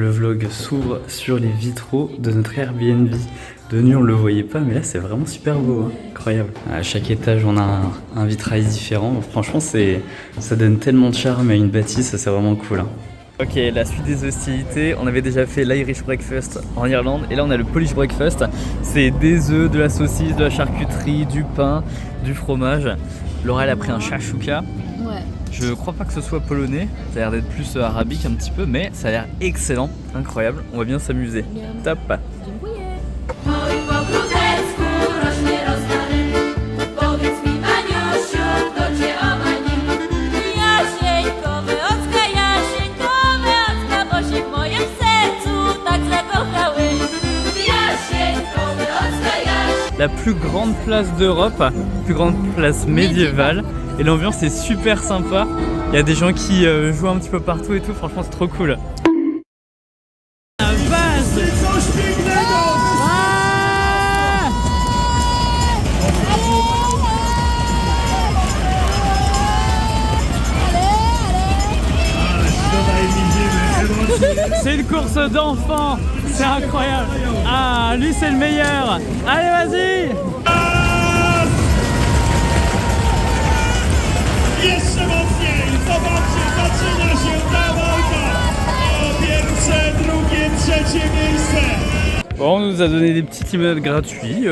Le vlog s'ouvre sur les vitraux de notre Airbnb. De nuit on le voyait pas, mais là c'est vraiment super beau, hein. Incroyable. À chaque étage on a un vitrail différent. Franchement ça donne tellement de charme à une bâtisse, c'est vraiment cool, hein. Ok, la suite des hostilités, on avait déjà fait l'Irish Breakfast en Irlande et là on a le Polish Breakfast. C'est des œufs, de la saucisse, de la charcuterie, du pain, du fromage. Laura elle a pris un shakshuka. Ouais. Je crois pas que ce soit polonais, ça a l'air d'être plus arabique un petit peu, mais ça a l'air excellent, incroyable, on va bien s'amuser. Top. La plus grande place d'Europe, plus grande place médiévale. Et l'ambiance est super sympa. Il y a des gens qui jouent un petit peu partout et tout. Franchement, c'est trop cool. La base. C'est une course d'enfants. C'est incroyable. Ah, lui, c'est le meilleur. Allez, vas-y. Jeszcze mocniej! Zobaczcie, zaczyna się ta walka o pierwsze, drugie, trzecie miejsce! Bon, on nous a donné des petits immeubles gratuits,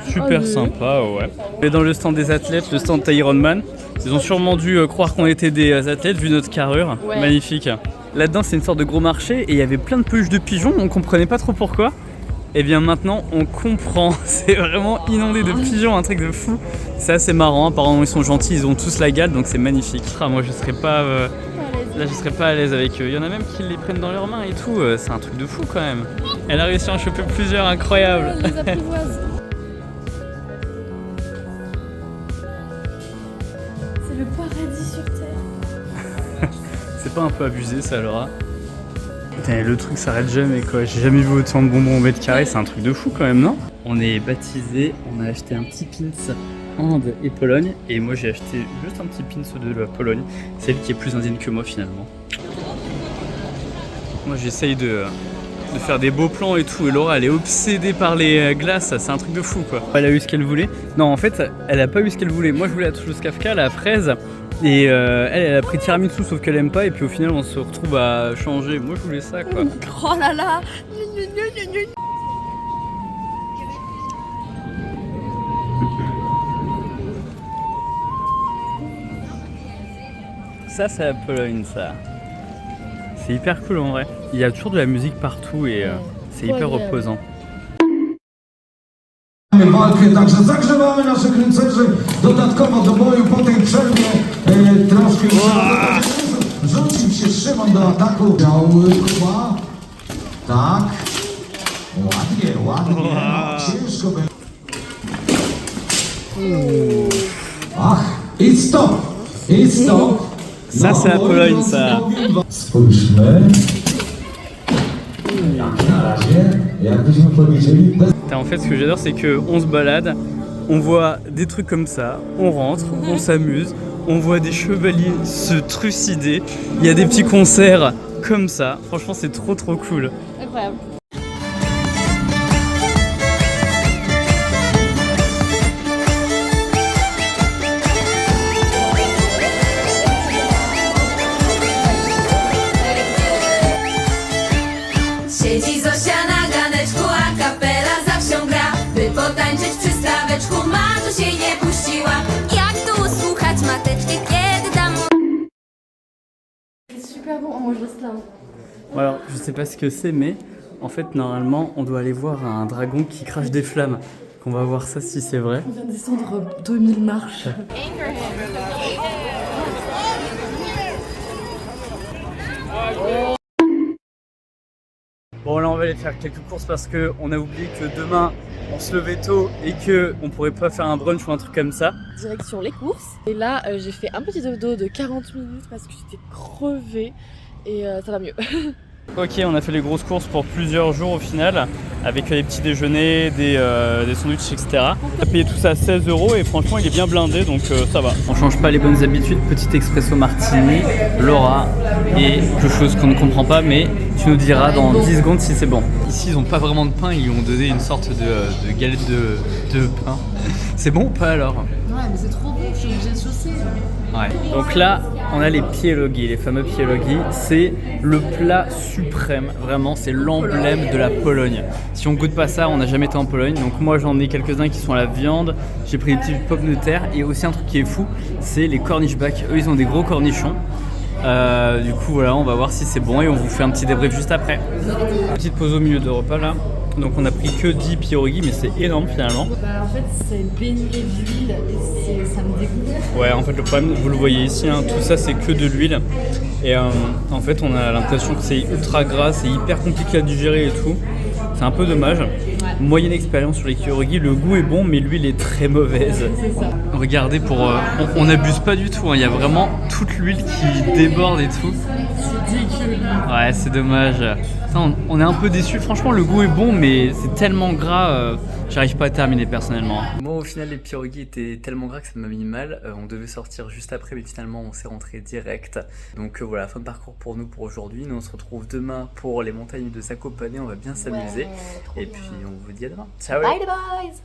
super sympa, ouais. Et dans le stand des athlètes, le stand Ironman, ils ont sûrement dû croire qu'on était des athlètes vu notre carrure, ouais. Magnifique. Là-dedans c'est une sorte de gros marché et il y avait plein de peluches de pigeons, on comprenait pas trop pourquoi. Et bien maintenant on comprend, c'est vraiment inondé de pigeons, un truc de fou. C'est assez marrant, apparemment ils sont gentils, ils ont tous la gale donc c'est magnifique. Ah, moi je serais pas, là je serais pas à l'aise avec eux. Il y en a même qui les prennent dans leurs mains et tout, c'est un truc de fou quand même. Elle a réussi à en choper plusieurs, incroyable. Elle les apprivoise. C'est le paradis sur terre. C'est pas un peu abusé ça, Laura? Putain, le truc s'arrête jamais quoi, j'ai jamais vu autant de bonbons au mètre carré, c'est un truc de fou quand même, non? On est baptisé, on a acheté un petit pins Inde et Pologne, et moi j'ai acheté juste un petit pins de la Pologne, celle qui est plus indienne que moi finalement. Moi j'essaye de faire des beaux plans et tout, et Laura elle est obsédée par les glaces, c'est un truc de fou quoi. Elle a eu ce qu'elle voulait, non en fait elle a pas eu ce qu'elle voulait, moi je voulais la toulouse Kafka, la fraise. Et elle a pris tiramisu sauf qu'elle aime pas et puis au final on se retrouve à changer. Moi je voulais ça quoi. Oh là là. Ça c'est la Pologne ça. C'est hyper cool en vrai. Il y a toujours de la musique partout et c'est hyper reposant. Walkę, także zagrzewamy naszych rycerzy dodatkowo do boju po tej przerwie troszkę rzucił się Szymon do ataku. Kuba. Tak. Ładnie, ładnie. Ciężko będzie. Ach, i stop. I stop. Ça c'est la Pologne ça. Spójrzmy. Tak, na razie, jakbyśmy powiedzieli bez... En fait ce que j'adore c'est qu'on se balade, on voit des trucs comme ça, on rentre, on s'amuse, on voit des chevaliers se trucider, il y a des petits concerts comme ça, franchement c'est trop cool. Incroyable. Siedzi Zosia na ganeczku, a kapela za wsią gra. By potańczyć przy staweczku, Matu się nie puściła. Jak tu słuchać mateczki, kiedy dam... C'est super bon, moi je reste là. Alors je sais pas ce que c'est mais en fait normalement on doit aller voir un dragon qui crache des flammes. On va voir ça si c'est vrai. On vient de descendre 2000 marches. Bon là on va aller faire quelques courses parce qu'on a oublié que demain on se levait tôt et qu'on pourrait pas faire un brunch ou un truc comme ça. Direction les courses. Et là j'ai fait un petit dodo de 40 minutes parce que j'étais crevée et ça va mieux. Ok, on a fait les grosses courses pour plusieurs jours au final, avec les petits déjeuners, des sandwichs, etc. On a payé tout ça à 16 € et franchement il est bien blindé, donc ça va. On change pas les bonnes habitudes, petit expresso martini, Laura et quelque chose qu'on ne comprend pas, mais tu nous diras dans 10 secondes si c'est bon. Ici ils ont pas vraiment de pain, ils lui ont donné une sorte de galette de pain. C'est bon ou pas alors? Ouais, mais c'est trop bon, je suis obligée de saucer. Ouais. Donc là, on a les pierogi, les fameux pierogi. C'est le plat suprême, vraiment, c'est l'emblème de la Pologne. Si on goûte pas ça, on n'a jamais été en Pologne. Donc moi, j'en ai quelques-uns qui sont à la viande. J'ai pris des petits pommes de terre. Et aussi un truc qui est fou, c'est les cornichbacks. Eux, ils ont des gros cornichons. Du coup, voilà, on va voir si c'est bon et on vous fait un petit débrief juste après. Petite pause au milieu de repas là. Donc on a pris que 10 pierogi, mais c'est énorme finalement. Bah en fait c'est baigné d'huile et ça me dégoûte. Ouais, en fait le problème, vous le voyez ici, hein, tout ça c'est que de l'huile. Et en fait on a l'impression que c'est ultra gras, c'est hyper compliqué à digérer et tout. C'est un peu dommage. Moyenne expérience sur les pierogi, le goût est bon mais l'huile est très mauvaise. C'est ça. Regardez, on n'abuse pas du tout, hein. Il y a vraiment toute l'huile qui déborde et tout. C'est dégueu. Ouais, c'est dommage. Putain, on est un peu déçus. Franchement, le goût est bon, mais c'est tellement gras, j'arrive pas à terminer personnellement. Moi, au final, les pierogi étaient tellement gras que ça m'a mis mal. On devait sortir juste après, mais finalement, on s'est rentré direct. Donc voilà, fin de parcours pour nous pour aujourd'hui. Nous, on se retrouve demain pour les montagnes de Zakopane. On va bien s'amuser. Et puis, on vous dit à demain. Ciao. Bye les boys!